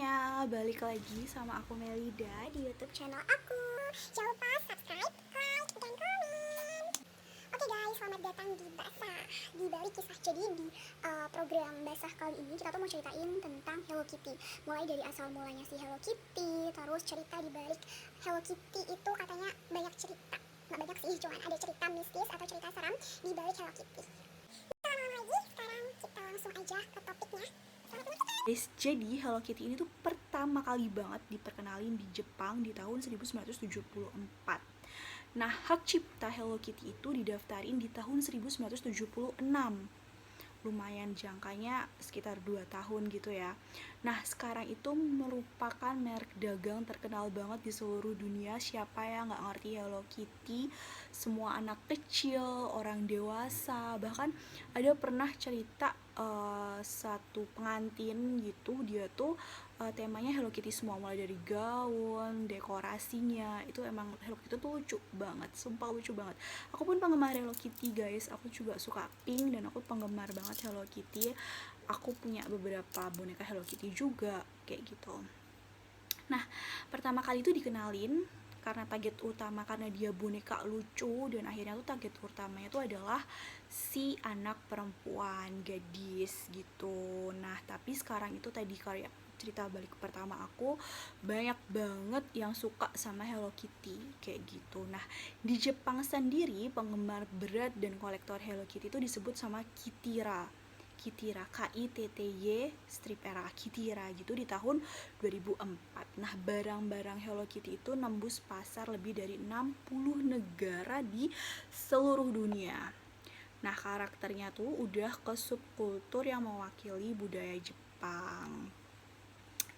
semuanya, balik lagi sama aku Melida di YouTube channel aku. Jangan lupa subscribe, like, dan komen. Oke guys, selamat datang di Basah, di balik kisah. Jadi di program Basah kali ini kita tuh mau ceritain tentang Hello Kitty. Mulai dari asal mulanya si Hello Kitty, terus cerita di balik Hello Kitty itu katanya banyak cerita. Nggak banyak sih, cuman ada cerita mistis atau cerita seram di balik Hello Kitty. Kita lama lagi, sekarang kita langsung aja ke topiknya. Selamat menonton. Guys, jadi Hello Kitty ini tuh pertama kali banget diperkenalin di Jepang di tahun 1974. Nah, hak cipta Hello Kitty itu didaftarin di tahun 1976. Lumayan jangkanya sekitar 2 tahun gitu ya. Nah, sekarang itu merupakan merek dagang terkenal banget di seluruh dunia. Siapa yang nggak ngerti Hello Kitty? Semua anak kecil, orang dewasa, bahkan ada pernah cerita satu pengantin gitu, dia tuh temanya Hello Kitty semua, mulai dari gaun, dekorasinya, itu emang Hello Kitty tuh lucu banget, sumpah lucu banget. Aku pun penggemar Hello Kitty guys, aku juga suka pink dan aku penggemar banget Hello Kitty. Aku punya beberapa boneka Hello Kitty juga, kayak gitu. Nah, pertama kali itu dikenalin karena target utama, karena dia boneka lucu, dan akhirnya tuh target utamanya tuh adalah si anak perempuan, gadis gitu. Nah, tapi sekarang itu tadi karya cerita balik pertama aku, banyak banget yang suka sama Hello Kitty kayak gitu. Nah, di Jepang sendiri penggemar berat dan kolektor Hello Kitty itu disebut sama Kitira. Kitira, KITTY strip era Kitira gitu di tahun 2004. Nah, barang-barang Hello Kitty itu nembus pasar lebih dari 60 negara di seluruh dunia. Nah, karakternya tuh udah ke subkultur yang mewakili budaya Jepang.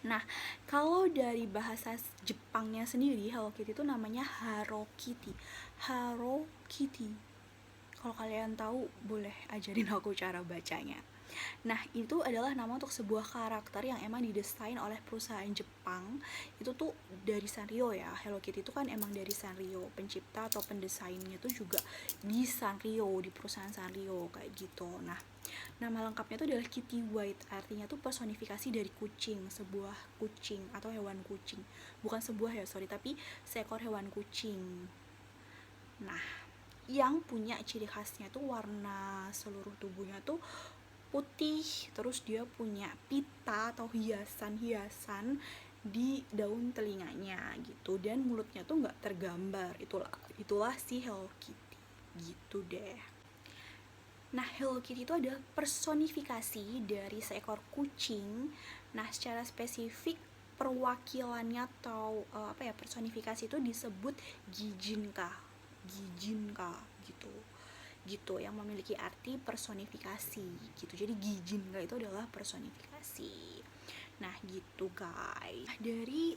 Nah, kalau dari bahasa Jepangnya sendiri, Hello Kitty itu namanya Haro Kitty. Haro Kitty. Kalau kalian tahu, boleh ajarin aku cara bacanya. Nah, itu adalah nama untuk sebuah karakter yang emang didesain oleh perusahaan Jepang. Itu tuh dari Sanrio ya. Hello Kitty itu kan emang dari Sanrio. Pencipta atau pendesainnya tuh juga di Sanrio, di perusahaan Sanrio kayak gitu. Nah, nama lengkapnya itu adalah Kitty White. Artinya tuh personifikasi dari kucing, sebuah kucing atau hewan kucing. Bukan sebuah ya, sorry, tapi seekor hewan kucing. Nah, yang punya ciri khasnya tuh warna seluruh tubuhnya tuh putih, terus dia punya pita atau hiasan-hiasan di daun telinganya gitu, dan mulutnya tuh nggak tergambar. Itulah si Hello Kitty gitu deh. Nah, Hello Kitty itu adalah personifikasi dari seekor kucing. Nah, secara spesifik perwakilannya atau personifikasi itu disebut Gijinka. Gijinka gitu. Gitu, yang memiliki arti personifikasi gitu. Jadi Gijinka itu adalah personifikasi. Nah, gitu guys. Dari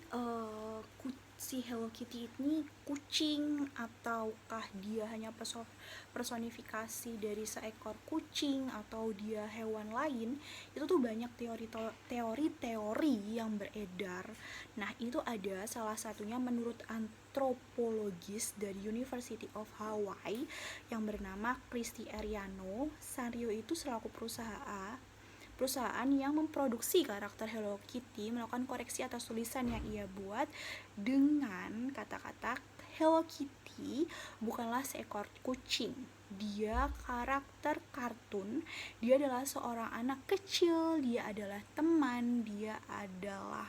si Hello Kitty ini kucing ataukah dia hanya personifikasi dari seekor kucing atau dia hewan lain, itu tuh banyak teori-teori yang beredar. Nah, itu ada salah satunya menurut antropologis dari University of Hawaii yang bernama Christy Ariano. Sanrio itu selaku perusahaan yang memproduksi karakter Hello Kitty melakukan koreksi atas tulisan yang ia buat dengan kata-kata Hello Kitty bukanlah seekor kucing, dia karakter kartun, dia adalah seorang anak kecil, dia adalah teman, dia adalah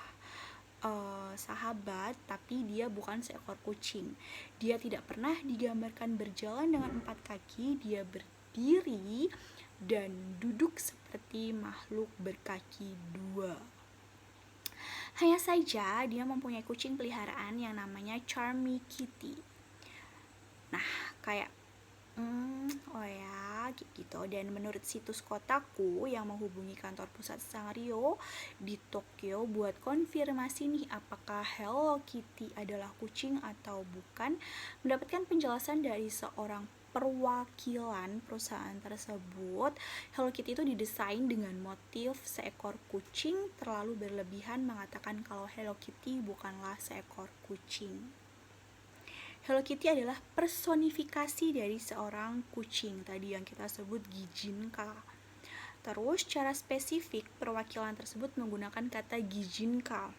sahabat, tapi dia bukan seekor kucing. Dia tidak pernah digambarkan berjalan dengan 4 kaki, dia berdiri dan duduk seperti makhluk berkaki 2. Hanya saja dia mempunyai kucing peliharaan yang namanya Charmy Kitty. Nah, kayak oh ya, gitu. Dan menurut situs Kotaku yang menghubungi kantor pusat Sanrio di Tokyo buat konfirmasi nih apakah Hello Kitty adalah kucing atau bukan, mendapatkan penjelasan dari seorang perwakilan perusahaan tersebut, Hello Kitty itu didesain dengan motif seekor kucing, terlalu berlebihan mengatakan kalau Hello Kitty bukanlah seekor kucing. Hello Kitty adalah personifikasi dari seorang kucing tadi yang kita sebut Gijinka. Terus secara spesifik perwakilan tersebut menggunakan kata Gijinka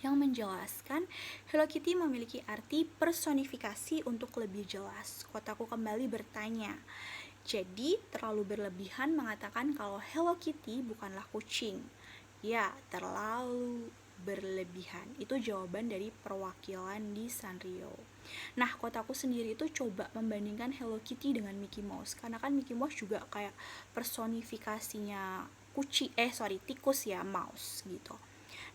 yang menjelaskan Hello Kitty memiliki arti personifikasi. Untuk lebih jelas, kotaku kembali bertanya, jadi terlalu berlebihan mengatakan kalau Hello Kitty bukanlah kucing? Ya, terlalu berlebihan. Itu jawaban dari perwakilan di Sanrio. Nah, kotaku sendiri itu coba membandingkan Hello Kitty dengan Mickey Mouse, karena kan Mickey Mouse juga kayak personifikasinya tikus ya, mouse gitu.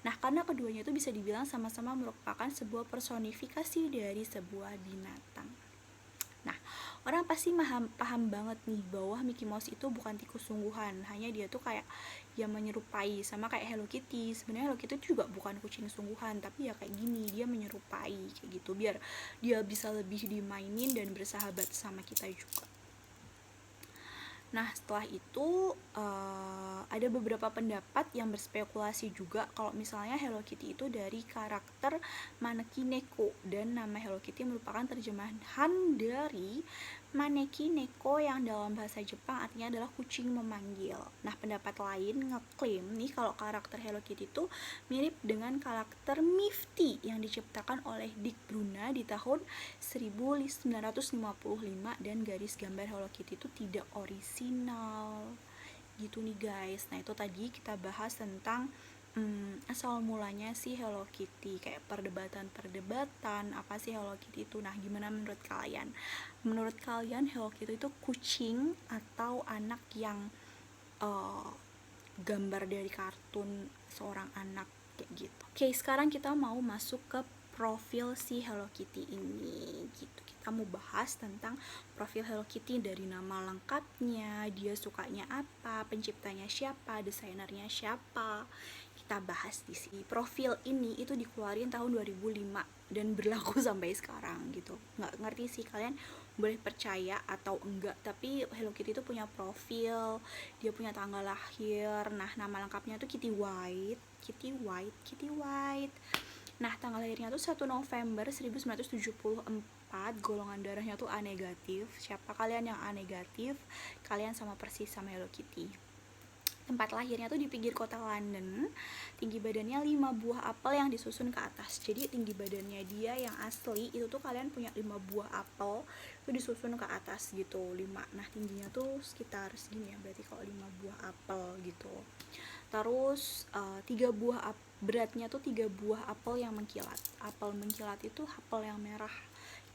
Nah, karena keduanya itu bisa dibilang sama-sama merupakan sebuah personifikasi dari sebuah binatang. Nah, orang pasti paham banget nih bahwa Mickey Mouse itu bukan tikus sungguhan, hanya dia tuh kayak ya menyerupai, sama kayak Hello Kitty. Sebenarnya Hello Kitty itu juga bukan kucing sungguhan, tapi ya kayak gini, dia menyerupai kayak gitu biar dia bisa lebih dimainin dan bersahabat sama kita juga. Nah, setelah itu ada beberapa pendapat yang berspekulasi juga kalau misalnya Hello Kitty itu dari karakter Maneki Neko, dan nama Hello Kitty merupakan terjemahan dari Maneki Neko yang dalam bahasa Jepang artinya adalah kucing memanggil. Nah, pendapat lain ngeklaim nih kalau karakter Hello Kitty itu mirip dengan karakter Mifty yang diciptakan oleh Dick Bruna di tahun 1955, dan garis gambar Hello Kitty itu tidak orisinal gitu nih guys. Nah, itu tadi kita bahas tentang asal mulanya sih Hello Kitty, kayak perdebatan apa sih Hello Kitty itu. Nah, gimana menurut kalian? Menurut kalian Hello Kitty itu kucing atau anak yang gambar dari kartun seorang anak kayak gitu? Oke, sekarang kita mau masuk ke profil si Hello Kitty ini gitu. Kita mau bahas tentang profil Hello Kitty, dari nama lengkapnya, dia sukanya apa, penciptanya siapa, desainernya siapa. Kita bahas di sini. Profil ini itu dikeluarin tahun 2005 dan berlaku sampai sekarang gitu. Nggak ngerti sih kalian boleh percaya atau enggak, tapi Hello Kitty itu punya profil, dia punya tanggal lahir. Nah, nama lengkapnya tuh Kitty White. Nah, tanggal lahirnya tuh 1 November 1974, golongan darahnya tuh A negatif. Siapa kalian yang A negatif? Kalian sama persis sama Hello Kitty. Tempat lahirnya tuh di pinggir kota London. Tinggi badannya 5 buah apel yang disusun ke atas. Jadi tinggi badannya dia yang asli itu tuh kalian punya 5 buah apel itu disusun ke atas gitu, 5. Nah, tingginya tuh sekitar segini ya, berarti kalau 5 buah apel gitu. Terus 3 buah beratnya tuh 3 buah apel yang mengkilat. Apel mengkilat itu apel yang merah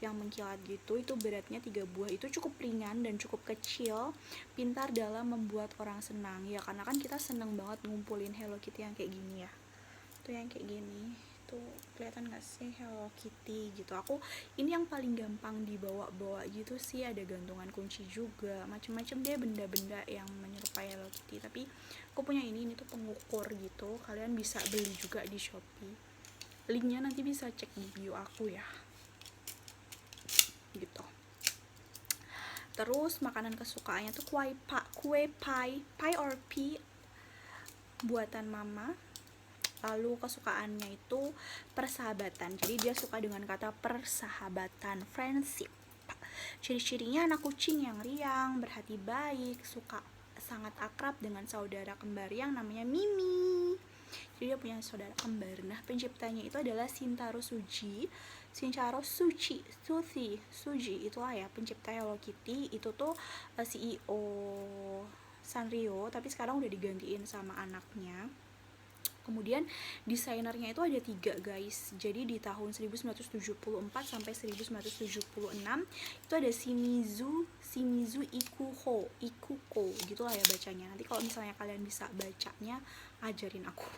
yang mengkilat gitu, itu beratnya 3 buah. Itu cukup ringan dan cukup kecil, pintar dalam membuat orang senang ya, karena kan kita seneng banget ngumpulin Hello Kitty yang kayak gini ya. Tuh yang kayak gini tuh kelihatan gak sih Hello Kitty gitu. Aku ini yang paling gampang dibawa-bawa gitu sih, ada gantungan kunci juga, macem-macem deh benda-benda yang menyerupai Hello Kitty. Tapi aku punya ini tuh pengukur gitu, kalian bisa beli juga di Shopee, linknya nanti bisa cek di bio aku ya gitu. Terus makanan kesukaannya tuh kue pie or pie buatan mama. Lalu kesukaannya itu persahabatan, jadi dia suka dengan kata persahabatan, friendship. Ciri-cirinya anak kucing yang riang, berhati baik, suka sangat akrab dengan saudara kembar yang namanya Mimi. Jadi dia punya saudara kembar. Nah, penciptanya itu adalah Shintaro Suji, itulah ya pencipta Hello Kitty. Itu tuh CEO Sanrio, tapi sekarang udah digantiin sama anaknya. Kemudian desainernya itu ada 3 guys. Jadi di tahun 1974 sampai 1976 itu ada Shimizu Ikuko gitulah ya bacanya. Nanti kalau misalnya kalian bisa bacanya, ajarin aku.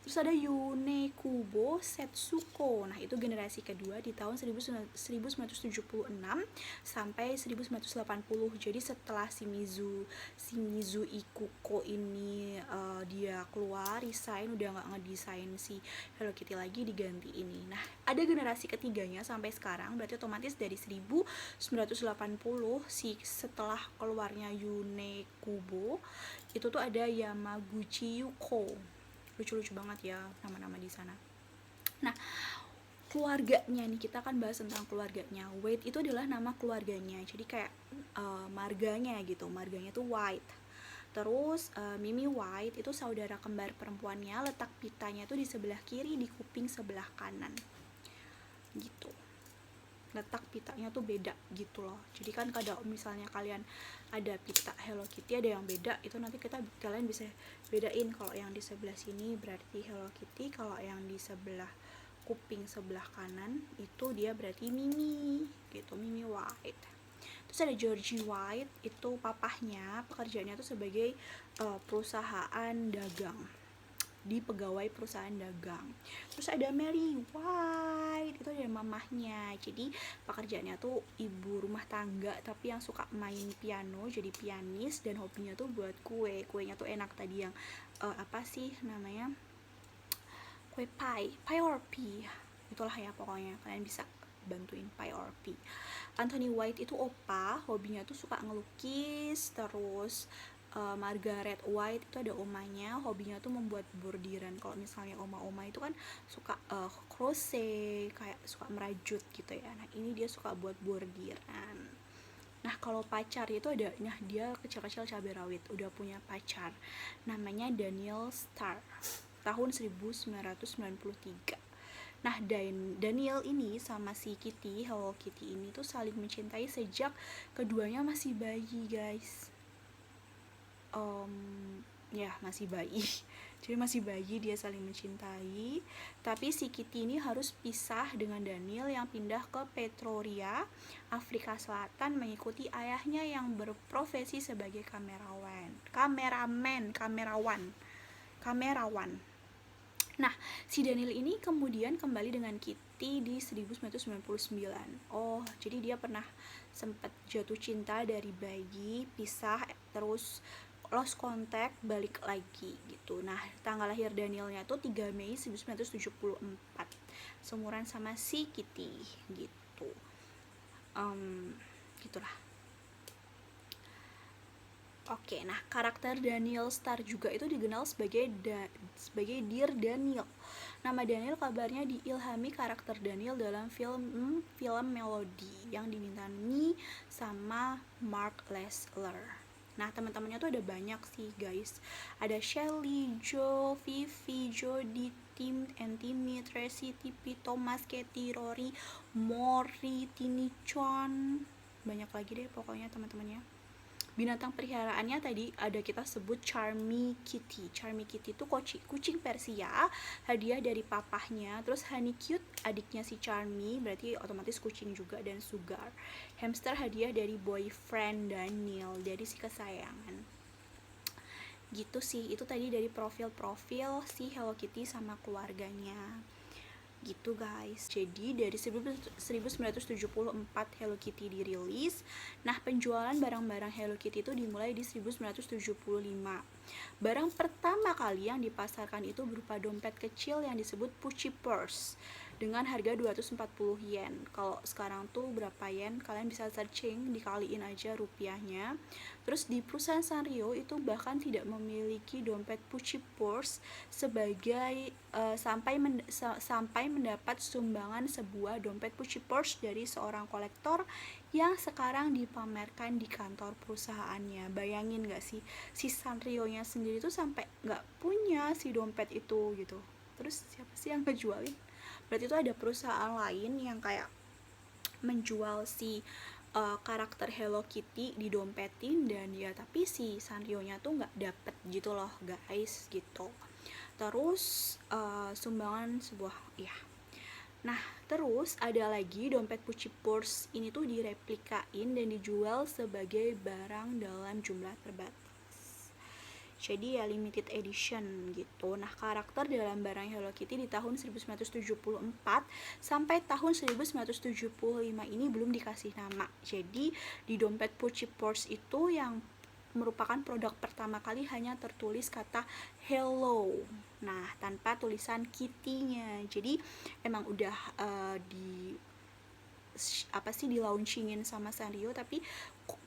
Terus ada Yune Kubo Setsuko. Nah, itu generasi kedua di tahun 1976 sampai 1980. Jadi setelah Shimizu Ikuko ini dia keluar, resign, udah nggak ngedesain si Hello Kitty lagi, diganti ini. Nah, ada generasi ketiganya sampai sekarang, berarti otomatis dari 1980 setelah keluarnya Yune Kubo itu tuh ada Yamaguchi Yuko. Lucu-lucu banget ya nama-nama di sana. Nah, keluarganya nih, kita akan bahas tentang keluarganya. White itu adalah nama keluarganya, jadi kayak marganya gitu, marganya tuh White. Terus Mimi White itu saudara kembar perempuannya, letak pitanya tuh di sebelah kiri, di kuping sebelah kanan gitu. Letak pitanya tuh beda gitu loh. Jadi kan kalau misalnya kalian ada pita Hello Kitty ada yang beda, itu nanti kalian bisa bedain, kalau yang di sebelah sini berarti Hello Kitty, kalau yang di sebelah kuping sebelah kanan itu dia berarti Mimi gitu, Mimi White. Terus ada Georgie White, itu papahnya pekerjaannya tuh sebagai perusahaan dagang, di pegawai perusahaan dagang. Terus ada Mary White, itu ada mamahnya, jadi pekerjaannya tuh ibu rumah tangga tapi yang suka main piano, jadi pianis, dan hobinya tuh buat kuenya tuh enak tadi yang apa sih namanya, kue pie or pie, itulah ya pokoknya, kalian bisa bantuin pie or pie. Anthony White itu opa, hobinya tuh suka ngelukis. Terus Margaret White itu ada omanya, hobinya tuh membuat bordiran. Kalau misalnya oma-oma itu kan suka crochet, kayak suka merajut gitu ya. Nah ini dia suka buat bordiran. Nah kalau pacar itu ada, nah dia kecil-kecil cabai rawit, udah punya pacar, namanya Daniel Starr, tahun 1993. Nah, Daniel ini sama si Kitty, Hello Kitty ini tuh saling mencintai sejak keduanya masih bayi, guys. Ya, masih bayi. Jadi masih bayi dia saling mencintai. Tapi si Kitty ini harus pisah dengan Daniel yang pindah ke Pretoria, Afrika Selatan, mengikuti ayahnya yang berprofesi sebagai kamerawan. Nah, si Daniel ini kemudian kembali dengan Kitty di 1999. Oh, jadi dia pernah sempat jatuh cinta dari bayi, pisah, terus lost contact, balik lagi gitu. Nah, tanggal lahir Danielnya tuh 3 Mei 1974. Seumuran sama si Kitty gitu. Gitulah. Oke, nah karakter Daniel Starr juga itu dikenal sebagai Dear Daniel. Nama Daniel kabarnya diilhami karakter Daniel dalam film Melody yang dibintangi sama Mark Lesler. Nah teman-temannya tuh ada banyak sih guys. Ada Shelly, Joe, Vivi, Jody, Tim, and Timmy, Tracy, Tippy, Thomas, Katie, Rory, Mori, Tini, Chon. Banyak lagi deh pokoknya teman-temannya. Binatang peliharaannya tadi ada kita sebut Charmy Kitty. Charmy Kitty itu kucing Persia, hadiah dari papahnya. Terus Honey Cute, adiknya si Charmy, berarti otomatis kucing juga, dan Sugar. Hamster hadiah dari boyfriend Daniel, dari si kesayangan. Gitu sih, itu tadi dari profil-profil si Hello Kitty sama keluarganya. Gitu guys. Jadi dari 1974 Hello Kitty dirilis. Nah penjualan barang-barang Hello Kitty itu dimulai di 1975. Barang pertama kali yang dipasarkan itu berupa dompet kecil yang disebut Pucci Purse dengan harga 240 yen. Kalau sekarang tuh berapa yen? Kalian bisa searching, dikaliin aja rupiahnya. Terus di perusahaan Sanrio itu bahkan tidak memiliki dompet Pucci Purse sebagai sampai mendapat sumbangan sebuah dompet Pucci Purse dari seorang kolektor yang sekarang dipamerkan di kantor perusahaannya. Bayangin gak sih, si Sanrio-nya sendiri tuh sampai gak punya si dompet itu gitu. Terus siapa sih yang ngejualin? Berarti itu ada perusahaan lain yang kayak menjual si karakter Hello Kitty didompetin, dan ya tapi si Sanrio-nya tuh nggak dapet gitu loh guys gitu. Terus sumbangan sebuah ya. Nah terus ada lagi dompet Pucci Purse ini tuh direplikain dan dijual sebagai barang dalam jumlah terbatas. Jadi ya limited edition gitu. Nah karakter dalam barang Hello Kitty di tahun 1974 sampai tahun 1975 ini belum dikasih nama. Jadi di dompet Pucci Purse itu yang merupakan produk pertama kali hanya tertulis kata hello, nah tanpa tulisan Kitty-nya. Jadi emang udah di launchingin sama Sanrio, tapi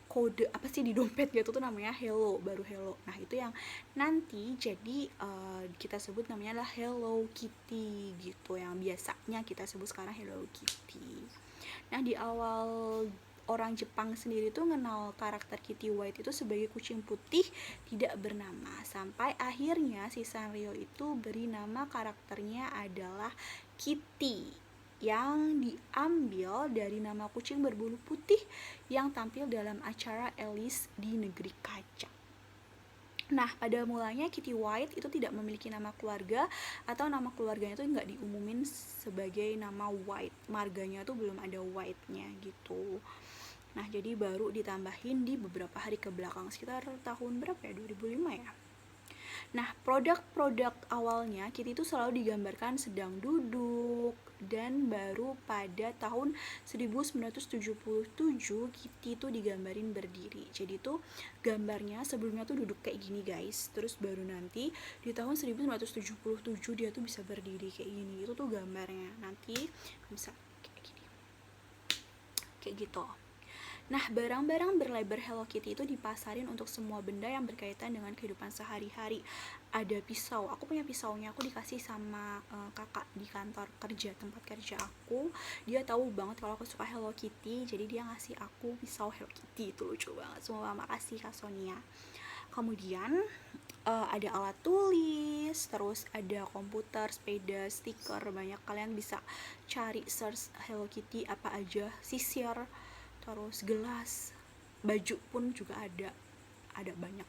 kode di dompetnya itu tuh namanya hello, baru hello. Nah itu yang nanti jadi kita sebut namanya adalah Hello Kitty gitu, yang biasanya kita sebut sekarang Hello Kitty. Nah di awal orang Jepang sendiri tuh kenal karakter Kitty White itu sebagai kucing putih tidak bernama, sampai akhirnya si Sanrio itu beri nama karakternya adalah Kitty, yang diambil dari nama kucing berbulu putih yang tampil dalam acara Alice di Negeri Kaca. Nah, pada mulanya Kitty White itu tidak memiliki nama keluarga, atau nama keluarganya itu nggak diumumin sebagai nama White, marganya tuh belum ada White-nya gitu. Nah, jadi baru ditambahin di beberapa hari ke belakang, sekitar tahun berapa ya, 2005 ya. Nah, produk-produk awalnya Kitty itu selalu digambarkan sedang duduk, dan baru pada tahun 1977 Kitty itu digambarin berdiri. Jadi tuh gambarnya sebelumnya tuh duduk kayak gini guys, terus baru nanti di tahun 1977 dia tuh bisa berdiri kayak gini. Itu tuh gambarnya, nanti bisa kayak gini, kayak gitu. Nah, barang-barang berlabel Hello Kitty itu dipasarin untuk semua benda yang berkaitan dengan kehidupan sehari-hari. Ada pisau, aku punya pisaunya, aku dikasih sama kakak di kantor kerja, tempat kerja aku. Dia tahu banget kalau aku suka Hello Kitty, jadi dia ngasih aku pisau Hello Kitty. Itu lucu banget, semua makasih Kak Sonia. Kemudian ada alat tulis, terus ada komputer, sepeda, stiker, banyak. Kalian bisa cari search Hello Kitty apa aja, sisir, terus gelas, baju pun juga ada banyak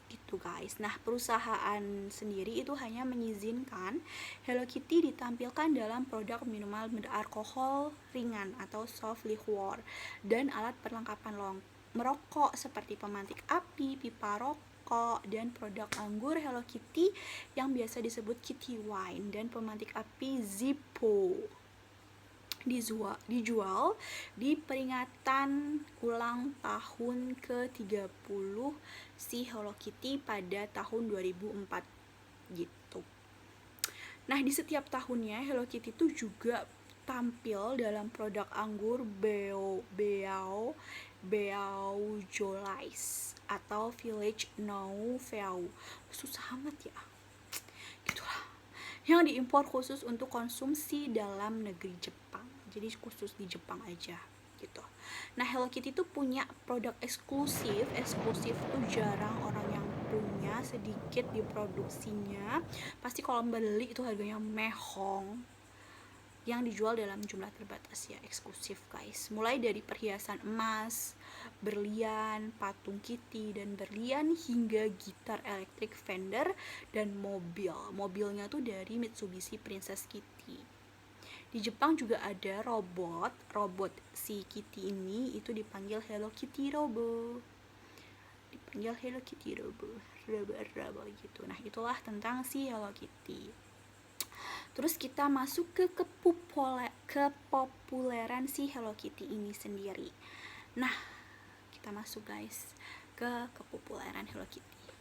gitu guys. Nah, perusahaan sendiri itu hanya mengizinkan Hello Kitty ditampilkan dalam produk minuman beralkohol ringan atau soft liquor, dan alat perlengkapan merokok seperti pemantik api, pipa rokok, dan produk anggur Hello Kitty yang biasa disebut Kitty Wine, dan pemantik api Zippo dijual di peringatan ulang tahun ke-30 si Hello Kitty pada tahun 2004 gitu. Nah, di setiap tahunnya Hello Kitty itu juga tampil dalam produk anggur Beaujolais atau Village Nouveau. Susah amat ya. Gitulah. Yang diimpor khusus untuk konsumsi dalam negeri Jepang. Jadi khusus di Jepang aja gitu. Nah, Hello Kitty itu punya produk eksklusif tuh jarang orang yang punya, sedikit diproduksinya. Pasti kalau beli itu harganya mehong. Yang dijual dalam jumlah terbatas ya, eksklusif guys. Mulai dari perhiasan emas, berlian, patung Kitty dan berlian, hingga gitar elektrik Fender dan mobil. Mobilnya tuh dari Mitsubishi Princess Kitty. Di Jepang juga ada robot si Kitty ini itu dipanggil Hello Kitty Robo. Robo gitu. Nah, itulah tentang si Hello Kitty. Terus kita masuk ke kepopuleran si Hello Kitty ini sendiri. Nah, kita masuk guys ke kepopuleran Hello Kitty.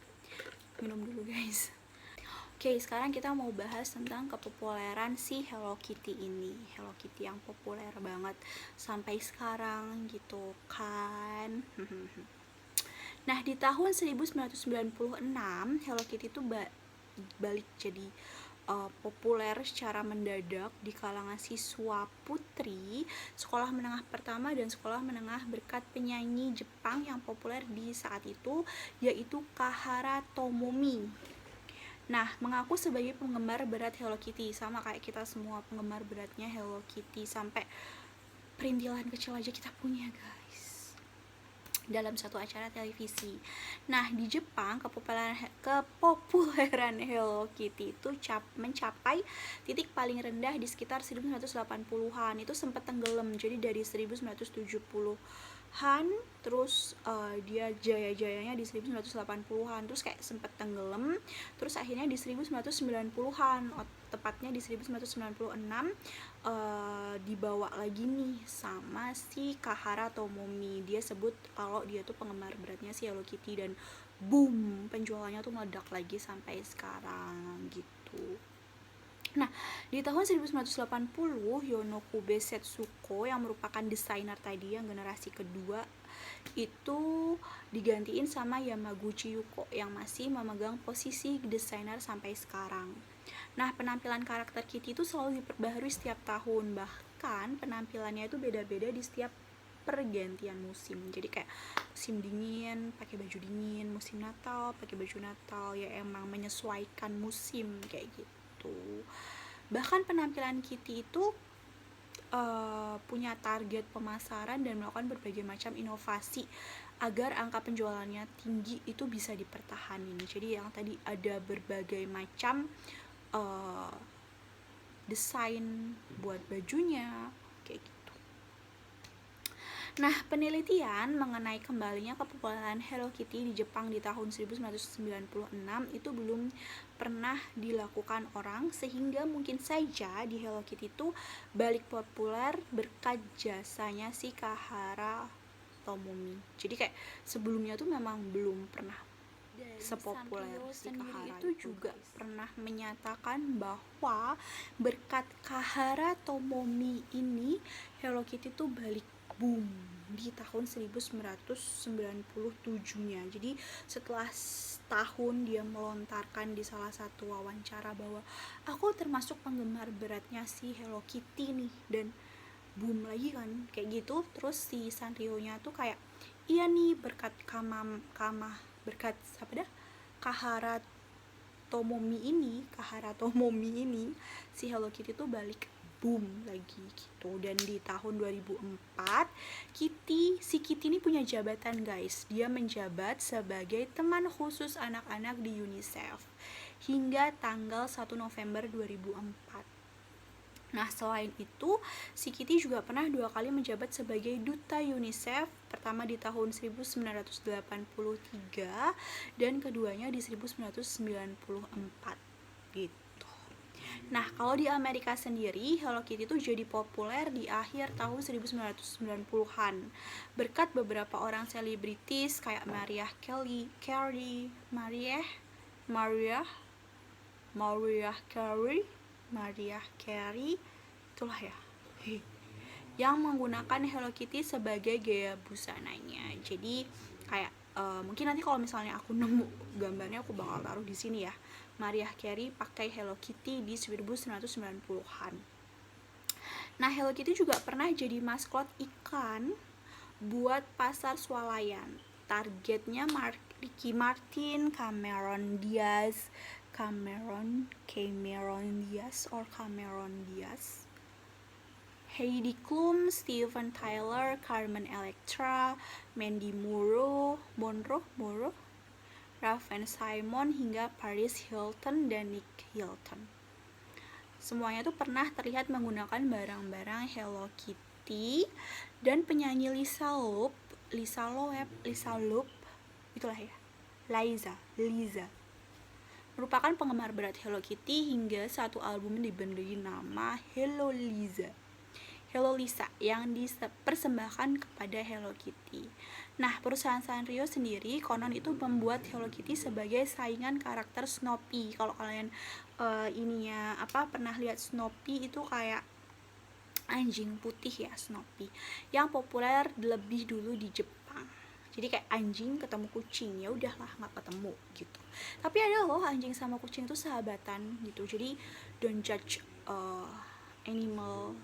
Minum dulu guys. Oke, sekarang kita mau bahas tentang kepopuleran si Hello Kitty ini. Hello Kitty yang populer banget sampai sekarang gitu kan. Nah, di tahun 1996 Hello Kitty itu balik jadi populer secara mendadak di kalangan siswa putri sekolah menengah pertama dan sekolah menengah berkat penyanyi Jepang yang populer di saat itu, yaitu Kahara Tomomi. Nah, mengaku sebagai penggemar berat Hello Kitty, sama kayak kita semua penggemar beratnya Hello Kitty, sampai perintilan kecil aja kita punya guys, dalam satu acara televisi. Nah, di Jepang kepopuleran Hello Kitty itu mencapai titik paling rendah di sekitar 1980-an. Itu sempat tenggelam. Jadi dari 1970-an terus dia jaya-jayanya di 1980-an, terus kayak sempat tenggelam, terus akhirnya di 1990-an, tepatnya di 1996 dibawa lagi nih sama si Kahara Tomomi. Dia sebut kalau dia tuh penggemar beratnya si Hello Kitty, dan boom, penjualannya tuh meledak lagi sampai sekarang gitu. Nah, di tahun 1980 Yonokube Setsuko yang merupakan desainer tadi yang generasi kedua itu digantiin sama Yamaguchi Yuko yang masih memegang posisi desainer sampai sekarang. Nah, penampilan karakter Kitty itu selalu diperbaharui setiap tahun, bahkan penampilannya itu beda-beda di setiap pergantian musim. Jadi kayak musim dingin pakai baju dingin, musim Natal pakai baju Natal, ya emang menyesuaikan musim kayak gitu. Bahkan penampilan Kitty itu punya target pemasaran dan melakukan berbagai macam inovasi agar angka penjualannya tinggi itu bisa dipertahankan. Jadi yang tadi ada berbagai macam desain buat bajunya kayak gitu. Nah, penelitian mengenai kembalinya kepopuleran Hello Kitty di Jepang di tahun 1996 itu belum pernah dilakukan orang, sehingga mungkin saja di Hello Kitty itu balik populer berkat jasanya si Kahara Tomomi. Jadi kayak sebelumnya tuh memang belum pernah sepopuler si Kahara itu juga pernah menyatakan bahwa berkat Kahara Tomomi ini Hello Kitty tuh balik boom di tahun 1997-nya. Jadi setelah setahun dia melontarkan di salah satu wawancara bahwa aku termasuk penggemar beratnya si Hello Kitty nih, dan boom lagi kan kayak gitu. Terus si Sanrio-nya tuh kayak iya nih berkat berkat apa dah Kahara Tomomi ini si Hello Kitty tuh balik boom lagi gitu. Dan di tahun 2004 si Kitty ini punya jabatan guys. Dia menjabat sebagai teman khusus anak-anak di UNICEF hingga tanggal 1 November 2004. Nah, selain itu, si Kitty juga pernah 2 kali menjabat sebagai duta UNICEF, pertama di tahun 1983 dan keduanya di 1994 gitu. Nah, kalau di Amerika sendiri, Hello Kitty itu jadi populer di akhir tahun 1990-an berkat beberapa orang selebritis kayak Mariah Carey, itulah ya, yang menggunakan Hello Kitty sebagai gaya busananya. Jadi kayak mungkin nanti kalau misalnya aku nemu gambarnya aku bakal taruh di sini ya. Mariah Carey pakai Hello Kitty di 1990-an. Nah, Hello Kitty juga pernah jadi maskot ikan buat pasar swalayan. Targetnya Ricky Martin, Cameron Diaz, Heidi Klum, Steven Tyler, Carmen Electra, Mandy Monroe, Raven Simon hingga Paris Hilton dan Nick Hilton. Semuanya tuh pernah terlihat menggunakan barang-barang Hello Kitty, dan penyanyi Lisa Loeb itulah ya, Liza merupakan penggemar berat Hello Kitty hingga satu album diberi nama Hello Lisa yang dipersembahkan kepada Hello Kitty. Nah, perusahaan Sanrio sendiri konon itu membuat Hello Kitty sebagai saingan karakter Snoopy. Kalau kalian pernah lihat Snoopy itu kayak anjing putih ya, Snoopy yang populer lebih dulu di Jepang. Jadi kayak anjing ketemu kucing, ya udahlah nggak ketemu gitu. Tapi ada loh anjing sama kucing itu sahabatan gitu. Jadi don't judge animal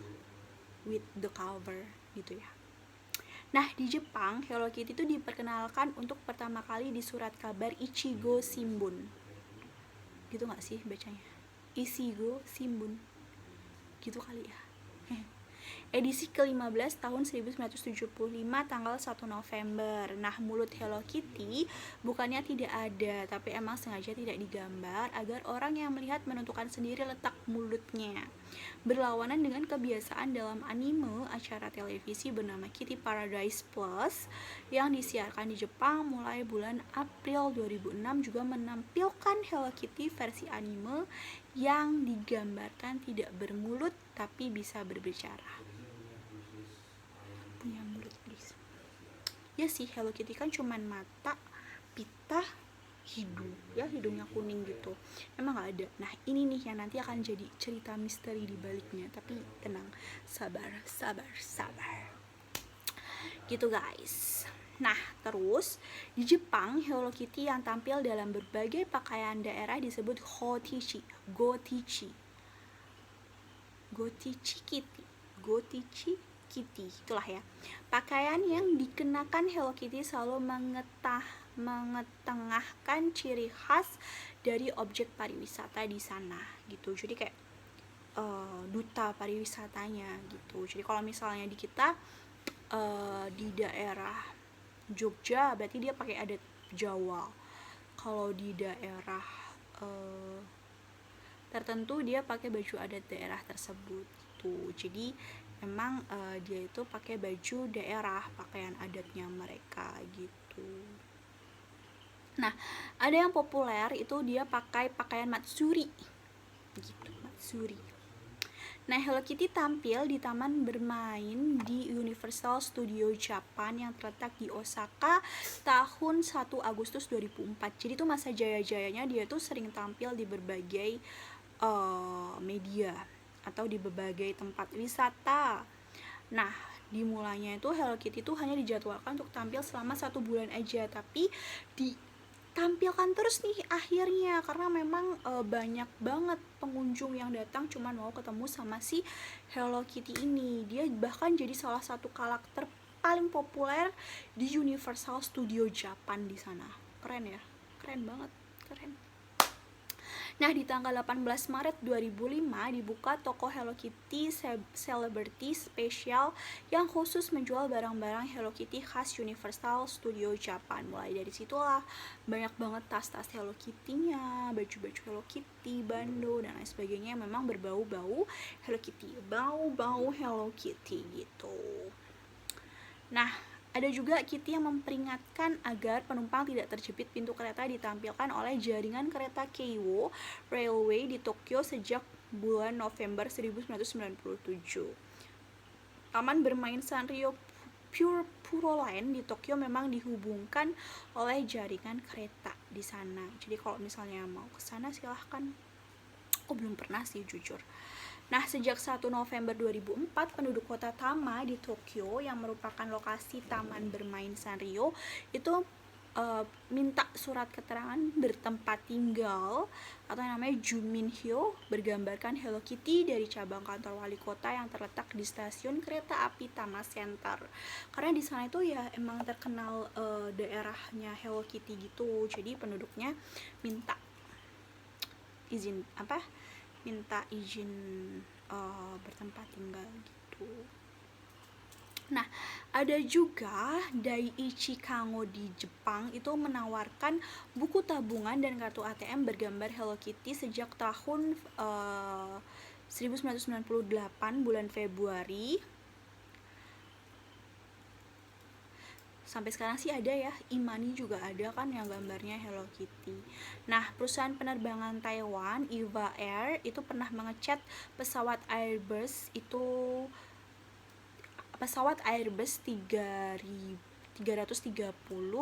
with the cover gitu ya. Nah, di Jepang Hello Kitty itu diperkenalkan untuk pertama kali di surat kabar Ichigo Shimbun. Gitu nggak sih bacanya? Ichigo Shimbun. Gitu kali ya. Edisi ke-15 tahun 1975 tanggal 1 November. Nah, mulut Hello Kitty bukannya tidak ada, tapi emang sengaja tidak digambar agar orang yang melihat menentukan sendiri letak mulutnya. Berlawanan dengan kebiasaan dalam anime acara televisi bernama Kitty Paradise Plus yang disiarkan di Jepang mulai bulan April 2006 juga menampilkan Hello Kitty versi anime yang digambarkan tidak bermulut tapi bisa berbicara. Punya mulut please. Ya sih, Hello Kitty kan cuman mata, pita, hidung, ya hidungnya kuning gitu. Emang gak ada. Nah, ini nih yang nanti akan jadi cerita misteri di baliknya. Tapi tenang, sabar. Gitu guys. Nah, terus di Jepang Hello Kitty yang tampil dalam berbagai pakaian daerah disebut Gotichi Kitty. Kitty. Itulah ya. Pakaian yang dikenakan Hello Kitty selalu mengetengahkan ciri khas dari objek pariwisata di sana gitu. Jadi kayak duta pariwisatanya gitu. Jadi kalau misalnya di kita di daerah Jogja berarti dia pakai adat Jawa. Kalau di daerah tertentu dia pakai baju adat daerah tersebut gitu. Jadi memang dia itu pakai baju daerah, pakaian adatnya mereka gitu. Nah, ada yang populer itu dia pakai pakaian matsuri gitu, matsuri. Nah, Hello Kitty tampil di taman bermain di Universal Studio Japan yang terletak di Osaka tahun 1 Agustus 2004. Jadi itu masa jaya-jayanya dia tuh sering tampil di berbagai media atau di berbagai tempat wisata. Nah, dimulainya itu Hello Kitty itu hanya dijadwalkan untuk tampil selama 1 bulan aja, tapi ditampilkan terus nih akhirnya karena memang banyak banget pengunjung yang datang cuma mau ketemu sama si Hello Kitty ini. Dia bahkan jadi salah satu karakter paling populer di Universal Studio Japan di sana. Keren ya, keren banget, keren. Nah, di tanggal 18 Maret 2005 dibuka toko Hello Kitty Celebrity Special yang khusus menjual barang-barang Hello Kitty khas Universal Studio Japan. Mulai dari situlah banyak banget tas-tas Hello Kitty-nya, baju-baju Hello Kitty, bando dan lain sebagainya yang memang berbau-bau Hello Kitty, bau-bau Hello Kitty gitu. Nah, ada juga Kitty yang memperingatkan agar penumpang tidak terjepit pintu kereta ditampilkan oleh jaringan kereta Keiwo Railway di Tokyo sejak bulan November 1997. Taman bermain Sanrio Puroline di Tokyo memang dihubungkan oleh jaringan kereta di sana. Jadi kalau misalnya mau ke sana silahkan. Aku belum pernah sih jujur. Nah, sejak 1 November 2004, penduduk kota Tama di Tokyo yang merupakan lokasi taman bermain Sanrio itu minta surat keterangan bertempat tinggal atau yang namanya Juminhyo bergambarkan Hello Kitty dari cabang kantor wali kota yang terletak di stasiun kereta api Tama Center. Karena di sana itu ya emang terkenal daerahnya Hello Kitty gitu. Jadi penduduknya minta izin bertempat tinggal gitu. Nah, ada juga Dai-ichi Kango di Jepang itu menawarkan buku tabungan dan kartu ATM bergambar Hello Kitty sejak tahun 1998 bulan Februari. Sampai sekarang sih ada ya, Imani juga ada kan yang gambarnya Hello Kitty. Nah, perusahaan penerbangan Taiwan, EVA Air, itu pernah mengecat pesawat Airbus 330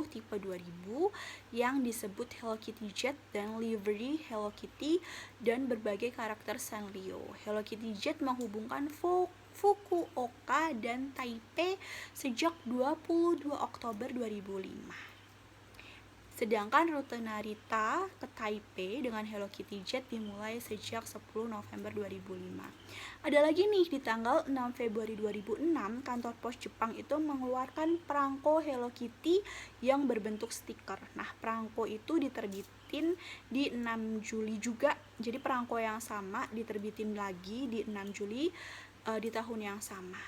tipe 2000 yang disebut Hello Kitty Jet dan livery Hello Kitty dan berbagai karakter Sanrio. Hello Kitty Jet menghubungkan Fukuoka dan Taipei sejak 22 Oktober 2005. Sedangkan rute Narita ke Taipei dengan Hello Kitty Jet dimulai sejak 10 November 2005. Ada lagi nih, di tanggal 6 Februari 2006, kantor pos Jepang itu mengeluarkan perangko Hello Kitty yang berbentuk stiker. Nah, perangko itu diterbitin di 6 Juli juga. Jadi perangko yang sama diterbitin lagi di 6 Juli di tahun yang sama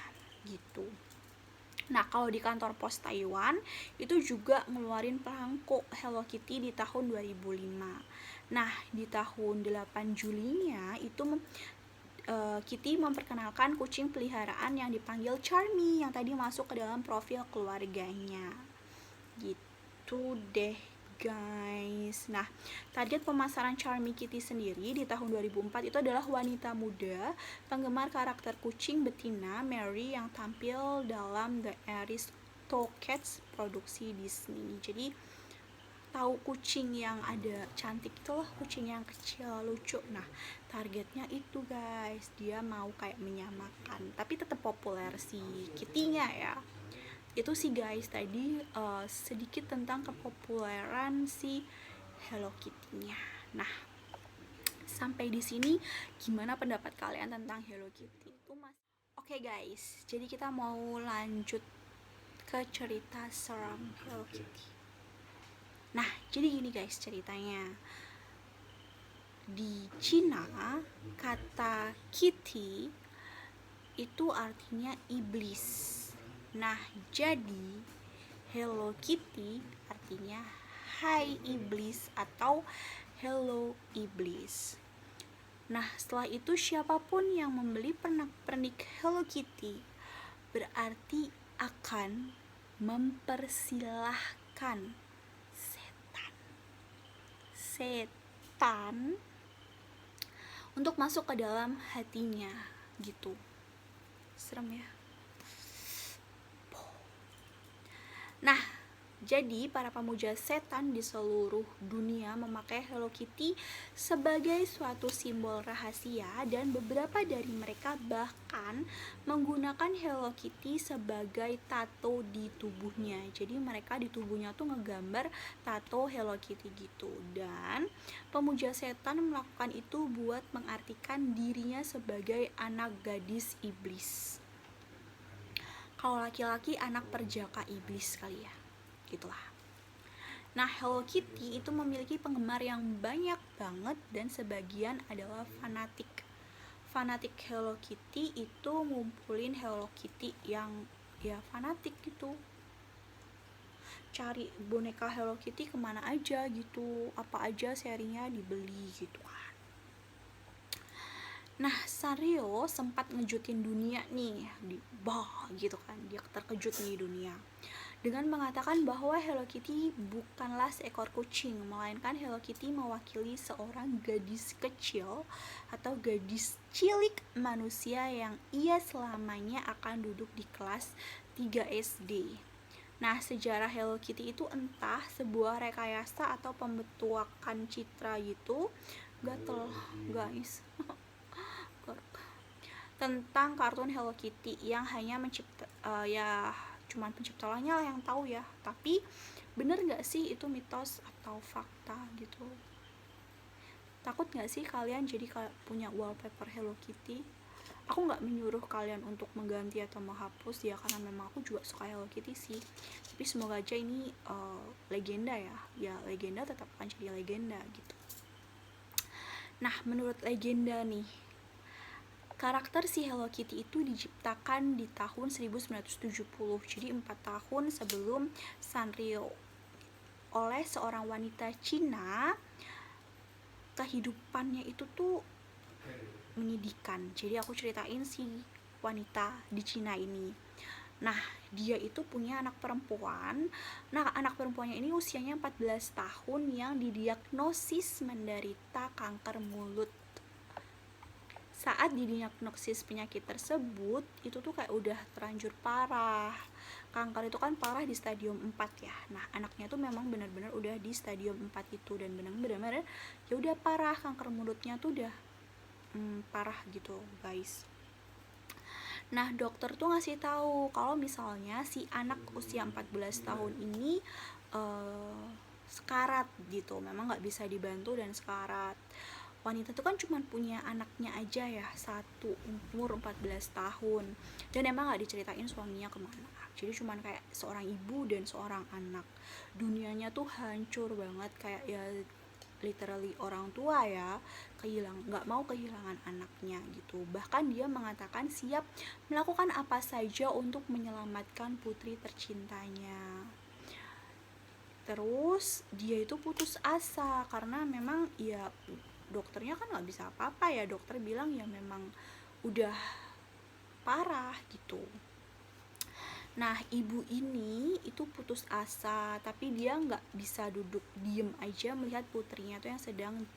gitu. Nah, kalau di kantor pos Taiwan itu juga ngeluarin perangko Hello Kitty di tahun 2005. Nah, di tahun 8 Julinya itu Kitty memperkenalkan kucing peliharaan yang dipanggil Charmy yang tadi masuk ke dalam profil keluarganya. Gitu deh guys. Nah, target pemasaran Charmy Kitty sendiri di tahun 2004 itu adalah wanita muda penggemar karakter kucing betina Mary yang tampil dalam The Aristocats produksi Disney. Jadi tahu kucing yang ada cantik itulah, kucing yang kecil lucu. Nah, targetnya itu guys, dia mau kayak menyamakan tapi tetap populer si Kitty-nya ya. Itu sih guys tadi sedikit tentang kepopuleran si Hello Kitty-nya. Nah, sampai di sini gimana pendapat kalian tentang Hello Kitty? Itu Oke guys, jadi kita mau lanjut ke cerita seram Hello Kitty. Nah, jadi gini guys ceritanya. Di Cina, kata kitty itu artinya iblis. Nah, jadi Hello Kitty artinya hai iblis atau hello iblis. Nah, setelah itu siapapun yang membeli pernak-pernik Hello Kitty berarti akan mempersilahkan setan untuk masuk ke dalam hatinya gitu. Serem ya. Nah, jadi para pemuja setan di seluruh dunia memakai Hello Kitty sebagai suatu simbol rahasia, dan beberapa dari mereka bahkan menggunakan Hello Kitty sebagai tato di tubuhnya. Jadi mereka di tubuhnya tuh ngegambar tato Hello Kitty gitu. Dan pemuja setan melakukan itu buat mengartikan dirinya sebagai anak gadis iblis. Kalau laki-laki anak perjaka iblis kali ya, gitulah. Nah, Hello Kitty itu memiliki penggemar yang banyak banget dan sebagian adalah fanatik. Fanatik Hello Kitty itu ngumpulin Hello Kitty yang ya fanatik gitu. Cari boneka Hello Kitty kemana aja gitu, apa aja serinya dibeli gitu kan. Nah, Sanrio sempat ngejutin dunia nih, gitu kan, dia terkejut nih dunia dengan mengatakan bahwa Hello Kitty bukanlah seekor kucing, melainkan Hello Kitty mewakili seorang gadis kecil atau gadis cilik manusia yang ia selamanya akan duduk di kelas 3 SD. Nah, sejarah Hello Kitty itu entah sebuah rekayasa atau pembetuakan citra gitu. Gatel, guys. Tentang kartun Hello Kitty yang hanya ya cuman penciptanya lah yang tahu ya. Tapi bener nggak sih itu mitos atau fakta gitu? Takut nggak sih kalian jadi punya wallpaper Hello Kitty? Aku nggak menyuruh kalian untuk mengganti atau menghapus ya, karena memang aku juga suka Hello Kitty sih. Tapi semoga aja ini legenda ya. Ya legenda tetap akan jadi legenda gitu. Nah, menurut legenda nih, karakter si Hello Kitty itu diciptakan di tahun 1970, jadi 4 tahun sebelum Sanrio, oleh seorang wanita Cina. Kehidupannya itu tuh menyedihkan. Jadi aku ceritain si wanita di Cina ini. Nah, dia itu punya anak perempuan. Nah, anak perempuannya ini usianya 14 tahun yang didiagnosis menderita kanker mulut. Saat didiagnosis penyakit tersebut, itu tuh kayak udah terlanjur parah. Kanker itu kan parah di stadium 4 ya. Nah, anaknya tuh memang benar-benar udah di stadium 4 itu, dan benar-benar ya udah parah, kanker mulutnya tuh udah parah gitu, guys. Nah, dokter tuh ngasih tahu kalau misalnya si anak usia 14 tahun ini sekarat gitu, memang nggak bisa dibantu dan sekarat. Wanita tuh kan cuma punya anaknya aja ya, satu, umur 14 tahun, dan emang nggak diceritain suaminya kemana. Jadi cuma kayak seorang ibu dan seorang anak. Dunianya tuh hancur banget, kayak ya literally orang tua ya, nggak mau kehilangan anaknya gitu. Bahkan dia mengatakan siap melakukan apa saja untuk menyelamatkan putri tercintanya. Terus dia itu putus asa karena memang ya dokternya kan nggak bisa apa-apa ya, dokter bilang ya memang udah parah gitu. Nah, ibu ini itu putus asa, tapi dia nggak bisa duduk diem aja melihat putrinya tuh yang sedang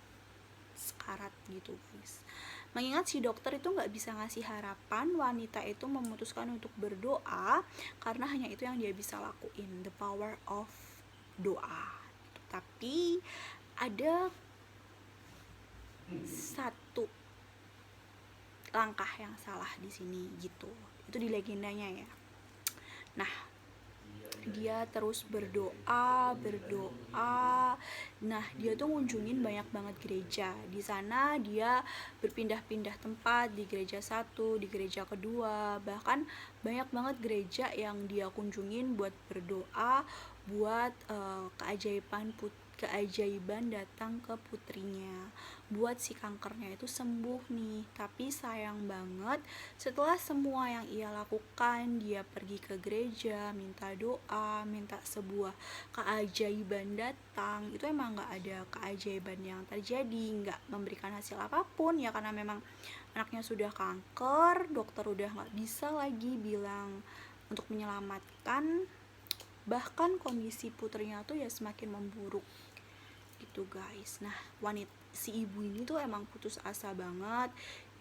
sekarat gitu, guys. Mengingat si dokter itu nggak bisa ngasih harapan, wanita itu memutuskan untuk berdoa karena hanya itu yang dia bisa lakuin, the power of doa. Tapi ada satu langkah yang salah di sini gitu. Itu di legendanya ya. Nah, dia terus berdoa. Nah, dia tuh ngunjungin banyak banget gereja. Di sana dia berpindah-pindah tempat, di gereja satu, di gereja kedua, bahkan banyak banget gereja yang dia kunjungin buat berdoa, buat keajaiban datang ke putrinya, buat si kankernya itu sembuh nih. Tapi sayang banget, setelah semua yang ia lakukan, dia pergi ke gereja, minta doa, minta sebuah keajaiban datang, itu emang gak ada keajaiban yang terjadi, gak memberikan hasil apapun ya, karena memang anaknya sudah kanker, dokter udah gak bisa lagi bilang untuk menyelamatkan, bahkan kondisi putrinya tuh ya semakin memburuk gitu guys. Nah, si ibu ini tuh emang putus asa banget,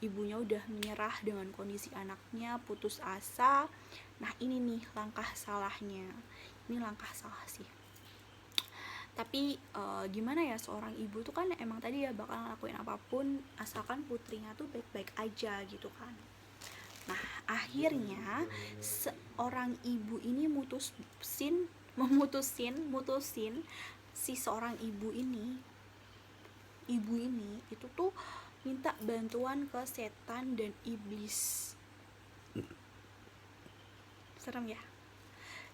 ibunya udah menyerah dengan kondisi anaknya, putus asa. Nah, ini nih langkah salahnya, ini langkah salah sih. Tapi gimana ya, seorang ibu tuh kan emang tadi ya bakal ngelakuin apapun asalkan putrinya tuh baik-baik aja gitu kan. Nah, akhirnya seorang ibu ini mutusin si seorang ibu ini itu tuh minta bantuan ke setan dan iblis. Serem ya.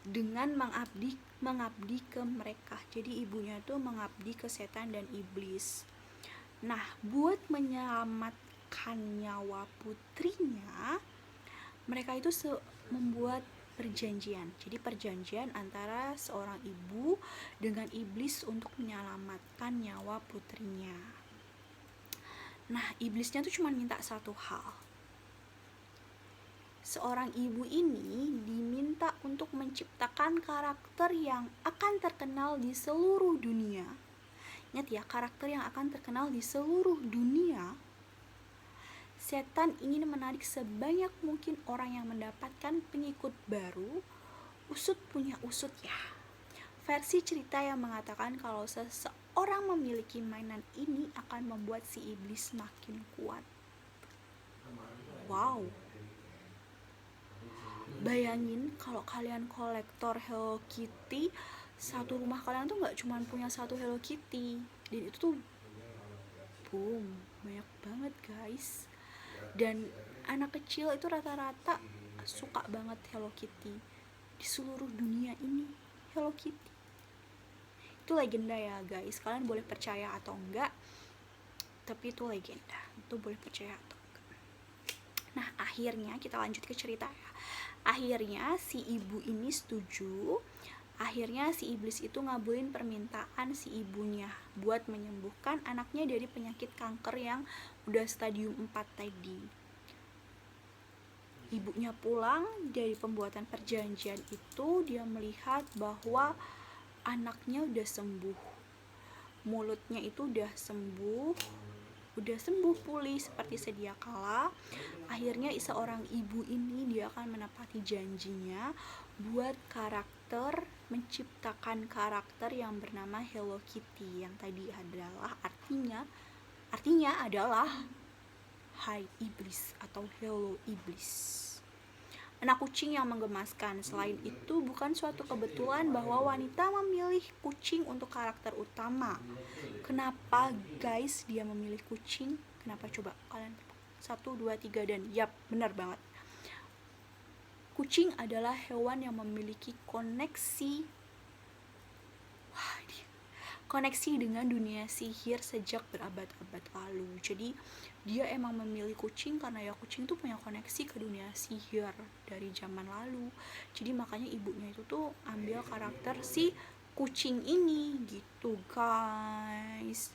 Dengan mengabdi ke mereka. Jadi ibunya tuh mengabdi ke setan dan iblis. Nah, buat menyelamatkan nyawa putrinya, mereka itu membuat perjanjian. Jadi perjanjian antara seorang ibu dengan iblis untuk menyelamatkan nyawa putrinya. Nah, iblisnya tuh cuma minta satu hal. Seorang ibu ini diminta untuk menciptakan karakter yang akan terkenal di seluruh dunia. Ingat ya, karakter yang akan terkenal di seluruh dunia. Setan ingin menarik sebanyak mungkin orang yang mendapatkan pengikut baru. Usut punya usut ya. Versi cerita yang mengatakan kalau seseorang memiliki mainan ini akan membuat si iblis makin kuat. Wow. Bayangin kalau kalian kolektor Hello Kitty, satu rumah kalian tuh gak cuma punya satu Hello Kitty, dan itu tuh boom, banyak banget guys. Dan anak kecil itu rata-rata suka banget Hello Kitty. Di seluruh dunia ini Hello Kitty itu legenda ya guys, kalian boleh percaya atau enggak, tapi itu legenda, itu boleh percaya atau enggak. Nah, akhirnya kita lanjut ke cerita ya. Akhirnya si ibu ini setuju. Akhirnya si iblis itu ngabulin permintaan si ibunya buat menyembuhkan anaknya dari penyakit kanker yang udah stadium 4 tadi. Ibunya pulang dari pembuatan perjanjian itu, dia melihat bahwa anaknya udah sembuh. Mulutnya itu udah sembuh pulih seperti sedia kala. Akhirnya seorang ibu ini dia akan menepati janjinya buat menciptakan karakter yang bernama Hello Kitty, yang tadi adalah artinya adalah Hai Iblis atau Hello Iblis. Anak kucing yang menggemaskan. Selain itu, bukan suatu kebetulan bahwa wanita memilih kucing untuk karakter utama. Kenapa guys dia memilih kucing? Kenapa coba kalian? 1, 2, 3 dan yap, benar banget. Kucing adalah hewan yang memiliki koneksi dengan dunia sihir sejak berabad-abad lalu. Jadi dia emang memilih kucing karena ya kucing tuh punya koneksi ke dunia sihir dari zaman lalu. Jadi makanya ibunya itu tuh ambil karakter si kucing ini gitu guys.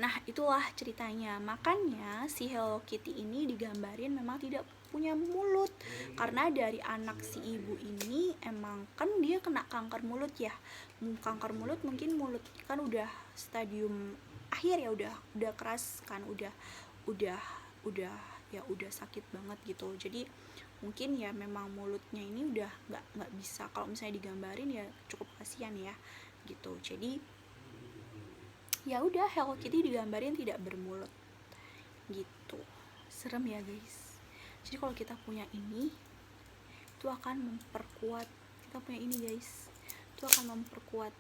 Nah, itulah ceritanya. Makanya si Hello Kitty ini digambarin memang tidak punya mulut, karena dari anak si ibu ini emang kan dia kena kanker mulut ya. Kanker mulut mungkin mulut kan udah stadium akhir ya, udah keras kan, udah sakit banget gitu. Jadi mungkin ya memang mulutnya ini udah nggak bisa, kalau misalnya digambarin ya cukup kasihan ya gitu. Jadi ya udah, Hello Kitty digambarin tidak bermulut gitu. Serem ya guys. Jadi kalau kita punya ini, itu akan memperkuat kita punya ini guys, itu akan memperkuat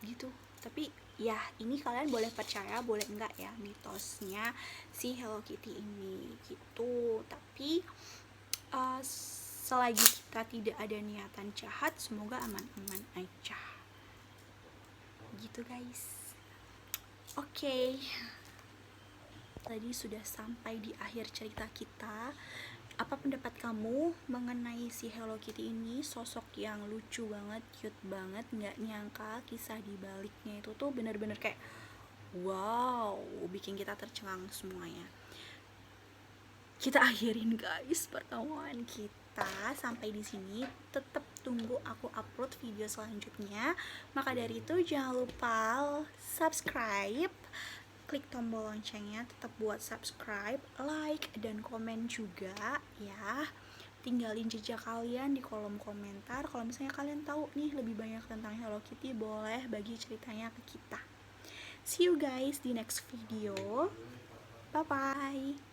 gitu. Tapi ya ini kalian boleh percaya boleh enggak ya mitosnya si Hello Kitty ini gitu. Tapi selagi kita tidak ada niatan jahat, semoga aman-aman aja gitu guys. Oke, tadi sudah sampai di akhir cerita kita. Apa pendapat kamu mengenai si Hello Kitty ini? Sosok yang lucu banget, cute banget, nggak nyangka kisah di baliknya itu tuh bener-bener kayak wow, bikin kita tercengang semuanya. Kita akhirin guys pertemuan kita sampai di sini. Tetap tunggu aku upload video selanjutnya. Maka dari itu jangan lupa subscribe, klik tombol loncengnya, tetap buat subscribe, like, dan komen juga ya. Tinggalin jejak kalian di kolom komentar. Kalau misalnya kalian tahu nih lebih banyak tentang Hello Kitty, boleh bagi ceritanya ke kita. See you guys di next video. Bye bye.